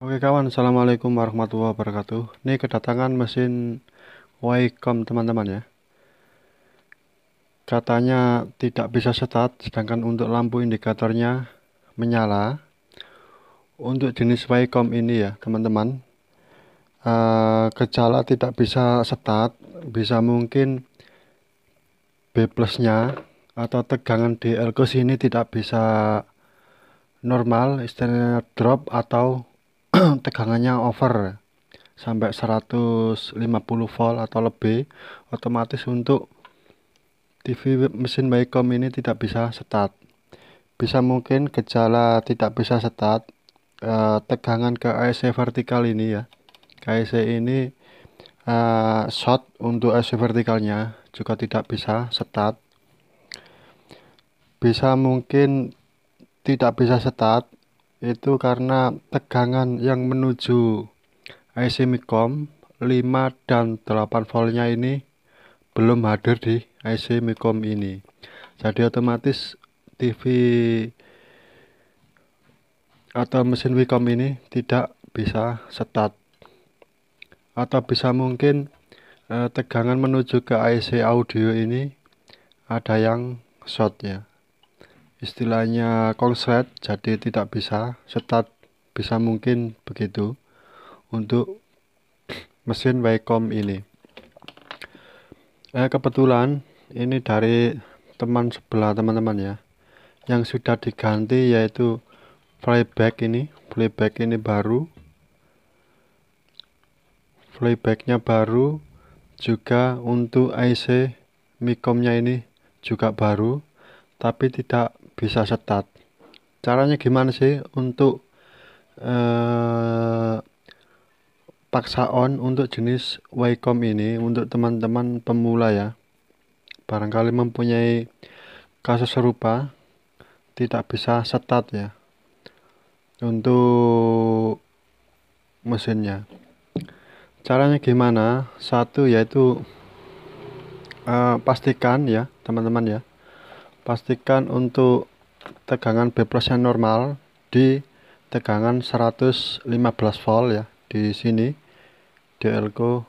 Oke kawan, assalamualaikum warahmatullahi wabarakatuh. Ini kedatangan mesin Wacom teman-teman ya. Katanya tidak bisa start, sedangkan untuk lampu indikatornya menyala. Untuk jenis Wacom ini ya teman-teman, gejala tidak bisa start, bisa mungkin B plusnya atau tegangan di elko sini tidak bisa normal, istilahnya drop atau tegangannya over sampai 150 volt atau lebih, otomatis untuk TV mesin Wacom ini tidak bisa start. Bisa mungkin gejala tidak bisa start, tegangan ke AC vertikal ini ya. Ke AC ini short untuk AC vertikalnya juga tidak bisa start. Bisa mungkin tidak bisa start itu karena tegangan yang menuju AC Micom 5 dan 8 voltnya ini belum hadir di IC Micom ini. Jadi otomatis TV atau mesin Wacom ini tidak bisa start. Atau bisa mungkin tegangan menuju ke IC audio ini ada yang short ya. Istilahnya konslet, jadi tidak bisa start. Bisa mungkin begitu untuk mesin Wacom ini. Kebetulan ini dari teman sebelah teman-teman ya, yang sudah diganti yaitu playback ini playbacknya baru, juga untuk IC Micomnya ini juga baru, tapi tidak bisa start. Caranya gimana sih untuk eh, paksa on untuk jenis Wacom ini untuk teman-teman pemula ya, barangkali mempunyai kasus serupa tidak bisa start ya untuk mesinnya. Caranya gimana? Satu yaitu pastikan ya teman-teman ya, pastikan untuk tegangan B plusnya normal di tegangan 115 volt ya. Di sini DLco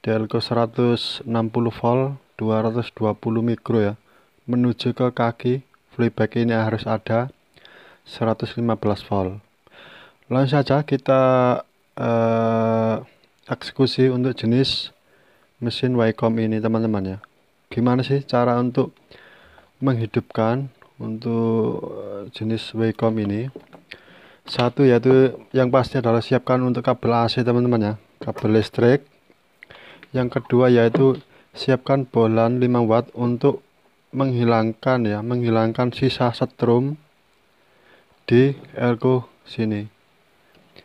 DLco 160 volt 220 mikro ya, menuju ke kaki playback ini harus ada 115 volt. Langsung saja kita eksekusi untuk jenis mesin Wacom ini teman-teman ya. Gimana sih cara untuk menghidupkan untuk jenis Wacom ini? Satu yaitu yang pasti adalah siapkan untuk kabel AC teman-teman ya, kabel listrik. Yang kedua yaitu siapkan bolan 5 watt untuk menghilangkan sisa setrum di elko sini.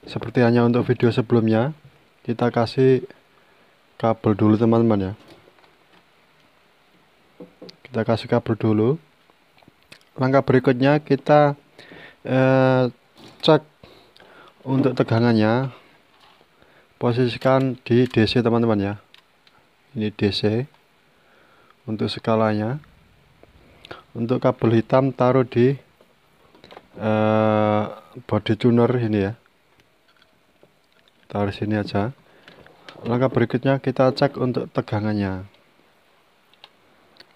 Seperti hanya untuk video sebelumnya, kita kasih kabel dulu teman-teman ya. Kita kasih kabel dulu. Langkah berikutnya kita cek untuk tegangannya. Posisikan di DC teman-teman ya. Ini DC untuk skalanya. Untuk kabel hitam taruh di body tuner ini ya, taruh sini aja. Langkah berikutnya kita cek untuk tegangannya.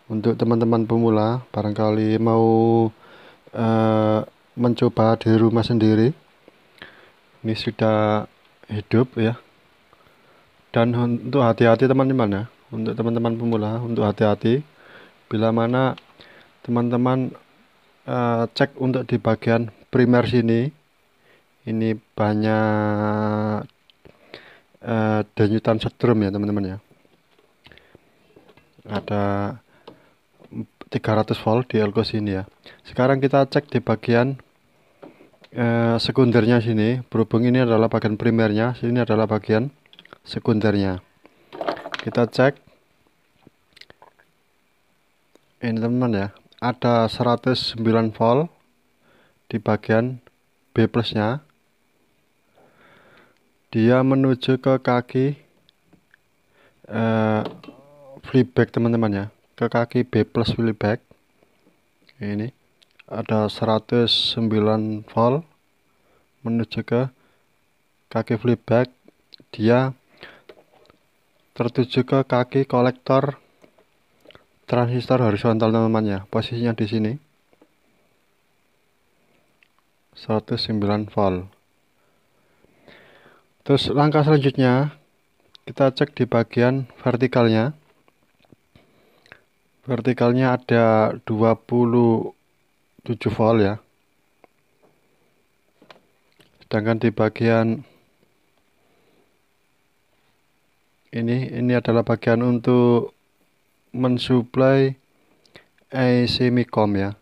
Untuk teman-teman pemula barangkali mau mencoba di rumah sendiri, ini sudah hidup ya. Dan untuk hati-hati teman-teman ya, untuk teman-teman pemula, untuk hati-hati bila mana teman-teman cek untuk di bagian primer sini, ini banyak denyutan setrum ya teman-teman ya. Ada 300 volt di elko sini ya. Sekarang kita cek di bagian sekundernya sini. Berhubung ini adalah bagian primernya, sini adalah bagian sekundernya. Kita cek ini teman-teman ya, ada 109 volt di bagian B plusnya. Dia menuju ke kaki playback teman-teman ya, ke kaki B plus playback ini ada 109 volt menuju ke kaki flipback. Dia tertuju ke kaki kolektor transistor horizontal teman-teman ya. Posisinya di sini 109 volt. Terus langkah selanjutnya kita cek di bagian vertikalnya. Vertikalnya ada 27 volt ya. Sedangkan di bagian ini adalah bagian untuk mensuplai IC Micom ya.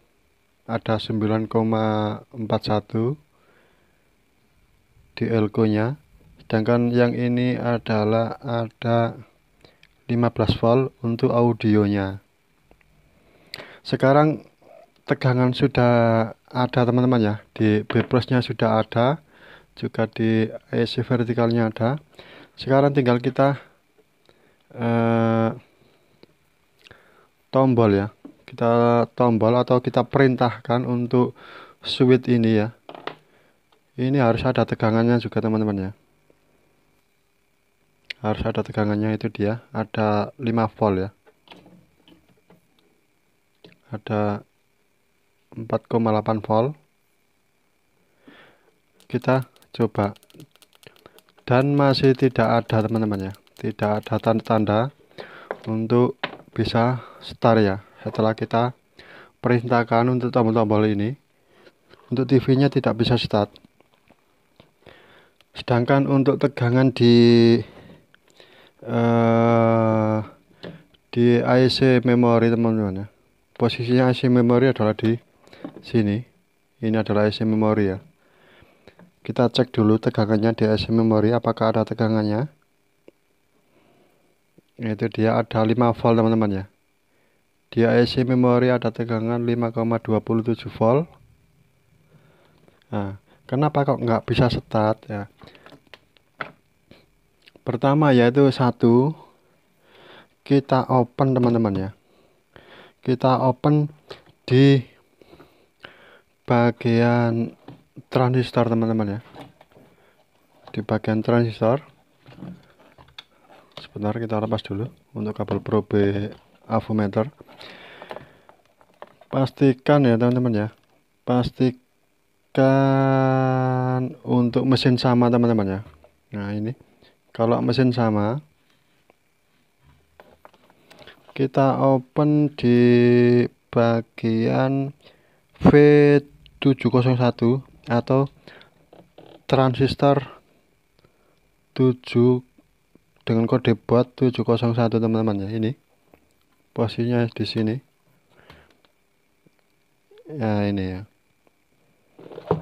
Ada 9,41 di elko nya. Sedangkan yang ini adalah ada 15 volt untuk audionya. Sekarang tegangan sudah ada teman-teman ya. Di B+ nya sudah ada, juga di IC vertikalnya ada. Sekarang tinggal kita tombol ya. Kita tombol atau kita perintahkan untuk switch ini ya. Ini harus ada tegangannya juga teman-teman ya. Harus ada tegangannya, itu dia ada 5 volt ya, ada 4,8 volt. Kita coba dan masih tidak ada teman-teman ya, tidak ada tanda-tanda untuk bisa start ya. Setelah kita perintahkan untuk tombol-tombol ini, untuk TV nya tidak bisa start. Sedangkan untuk tegangan di IC memori teman-teman ya, posisinya IC memori adalah di sini. Ini adalah IC memori ya. Kita cek dulu tegangannya di IC memori, apakah ada tegangannya. Itu dia ada 5 volt teman-teman ya. Di IC memori ada tegangan 5,27 volt. Nah, kenapa kok nggak bisa start ya? Pertama yaitu satu, kita open teman-teman ya. Kita open di bagian transistor teman-teman ya. Di bagian transistor. Sebentar, kita lepas dulu untuk kabel probe avometer. Pastikan ya teman-teman ya. Pastikan untuk mesin sama teman-teman ya. Nah ini, kalau mesin sama, kita open di bagian V701 atau transistor 7 dengan kode baud 701 teman-teman ya. Ini posisinya di sini ya, ini ya.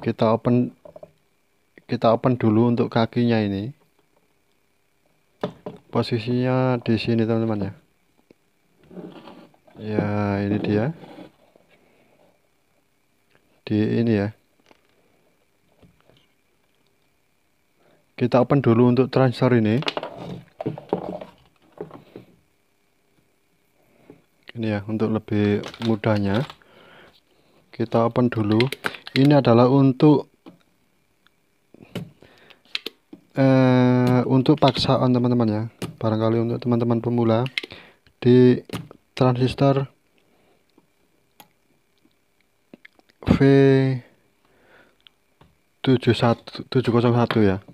Kita open dulu untuk kakinya. Ini posisinya di sini teman-teman ya. Ya ini dia di ini ya. Kita open dulu untuk transistor ini. Ini ya, untuk lebih mudahnya kita open dulu. Ini adalah untuk paksa on teman-teman ya. Barangkali untuk teman-teman pemula di transistor V701 ya.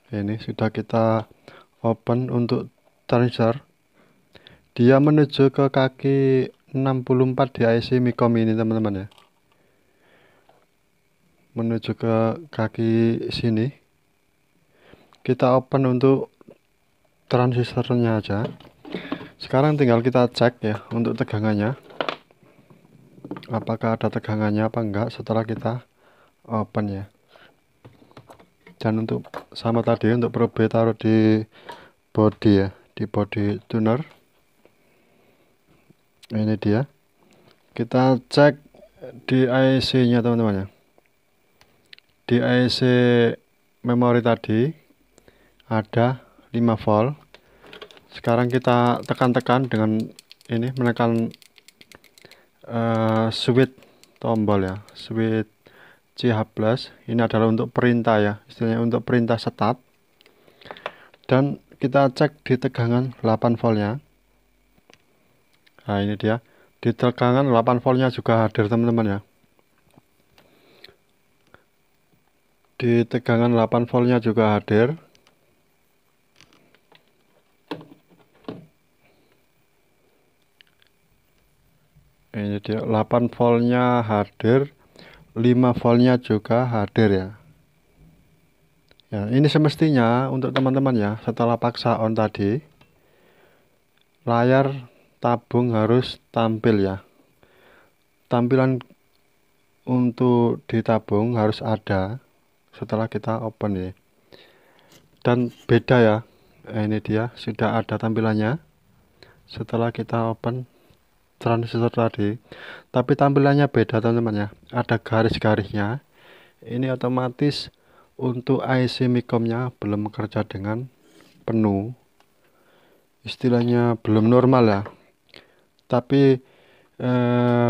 Ini sudah kita open untuk transistor. Dia menuju ke kaki 64 di IC Micom ini teman-teman ya. Menuju ke kaki sini. Kita open untuk transistornya aja. Sekarang tinggal kita cek ya untuk tegangannya. Apakah ada tegangannya apa enggak setelah kita open ya. Dan untuk sama tadi, untuk probe taruh di body ya, di body tuner. Ini dia. Kita cek di IC nya teman-teman ya. Di IC memori tadi ada 5 volt. Sekarang kita tekan-tekan dengan ini, menekan switch tombol ya, switch CH plus. Ini adalah untuk perintah ya, istilahnya untuk perintah start. Dan kita cek di tegangan 8 voltnya. Nah ini dia, di tegangan 8 voltnya juga hadir teman-teman ya. Di tegangan 8 voltnya juga hadir. Ini dia, 8 voltnya hadir, 5 voltnya juga hadir ya. Ya, ini semestinya untuk teman-teman ya, setelah paksa on tadi, layar tabung harus tampil ya. Tampilan untuk di tabung harus ada setelah kita open ya. Dan beda ya. Ini dia, sudah ada tampilannya setelah kita open transistor tadi. Tapi tampilannya beda teman-teman ya. Ada garis-garisnya. Ini otomatis untuk IC Micom-nya belum bekerja dengan penuh. Istilahnya belum normal ya. Tapi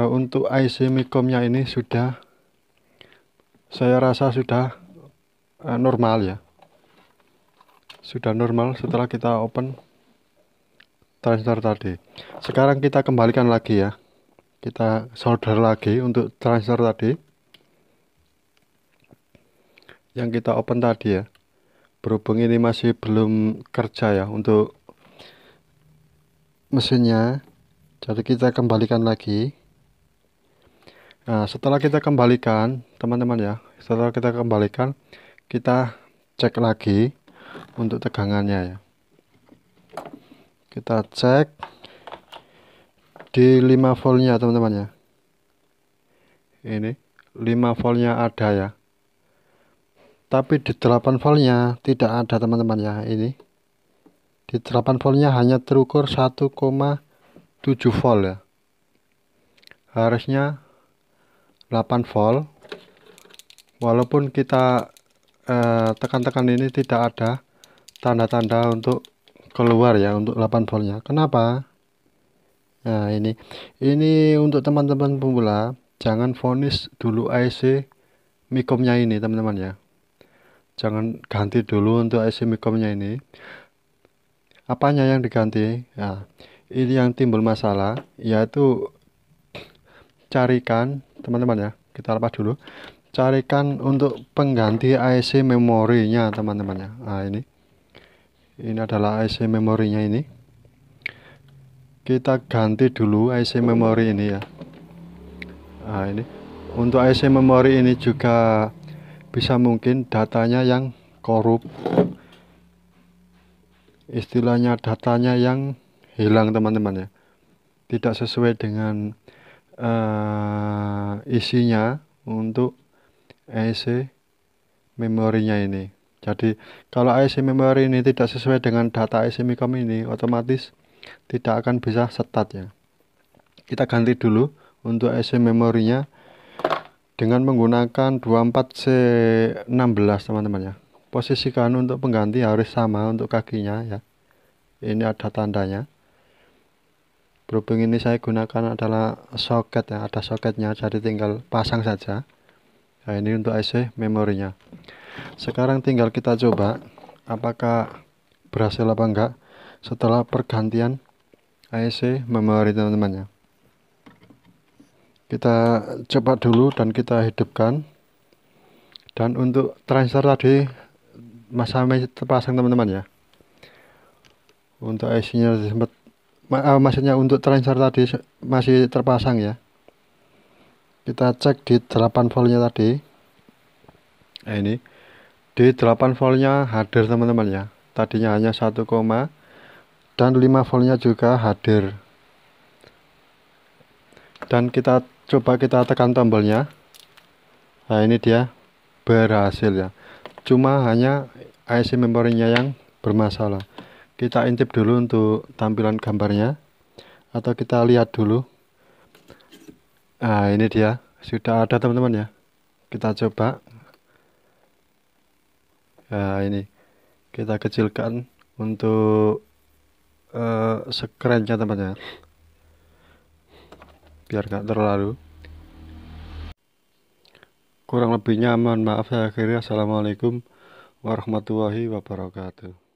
untuk IC Micom-nya ini sudah, saya rasa sudah normal ya. Sudah normal setelah kita open transistor tadi. Sekarang kita kembalikan lagi ya. Kita solder lagi untuk transistor tadi yang kita open tadi ya. Berhubung ini masih belum kerja ya untuk mesinnya, jadi kita kembalikan lagi. Nah, setelah kita kembalikan teman-teman ya, setelah kita kembalikan, kita cek lagi untuk tegangannya ya. Kita cek di 5 voltnya teman-teman ya. Ini 5 voltnya ada ya. Tapi di 8 voltnya tidak ada teman-teman ya. Ini di 8 voltnya hanya terukur 1,7 volt ya. Harusnya 8 volt. Walaupun kita tekan-tekan ini tidak ada tanda-tanda untuk keluar ya untuk 8 voltnya. Kenapa? Nah ini untuk teman-teman pemula, jangan vonis dulu IC Micom-nya ini teman-teman ya. Jangan ganti dulu untuk IC Micom-nya ini. Apanya yang diganti? Nah, ini yang timbul masalah, yaitu carikan teman-teman ya. Kita lepas dulu. Carikan untuk pengganti IC memorinya teman-teman ya. Nah ini adalah IC memorinya ini. Kita ganti dulu IC memori ini ya. Nah ini untuk IC memori ini juga bisa mungkin datanya yang korup, istilahnya datanya yang hilang teman-teman ya, tidak sesuai dengan isinya untuk IC memorinya ini. Jadi kalau IC memori ini tidak sesuai dengan data IC Micom ini, otomatis tidak akan bisa start ya. Kita ganti dulu untuk IC memorinya dengan menggunakan 24C16 teman-teman ya. Posisikan untuk pengganti harus sama untuk kakinya ya. Ini ada tandanya. Berhubung ini saya gunakan adalah soket ya, ada soketnya, jadi tinggal pasang saja. Nah ini untuk IC memorinya. Sekarang tinggal kita coba apakah berhasil apa enggak setelah pergantian IC memori teman-teman ya. Kita coba dulu dan kita hidupkan. Dan untuk transistor tadi masih terpasang teman-teman ya. Untuk IC-nya sempat maksudnya untuk transistor tadi masih terpasang ya. Kita cek di 8 voltnya tadi. Nah ini di 8 voltnya hadir teman-teman ya. Tadinya hanya 1, dan 5 voltnya juga hadir. Dan kita coba kita tekan tombolnya. Nah ini dia berhasil ya. Cuma hanya IC memorinya yang bermasalah. Kita intip dulu untuk tampilan gambarnya, atau kita lihat dulu. Nah ini dia sudah ada teman-teman ya. Kita coba. Nah ini kita kecilkan untuk screen-nya teman-teman. biar nggak terlalu. Kurang lebihnya mohon maaf, saya akhiri. Assalamualaikum warahmatullahi wabarakatuh.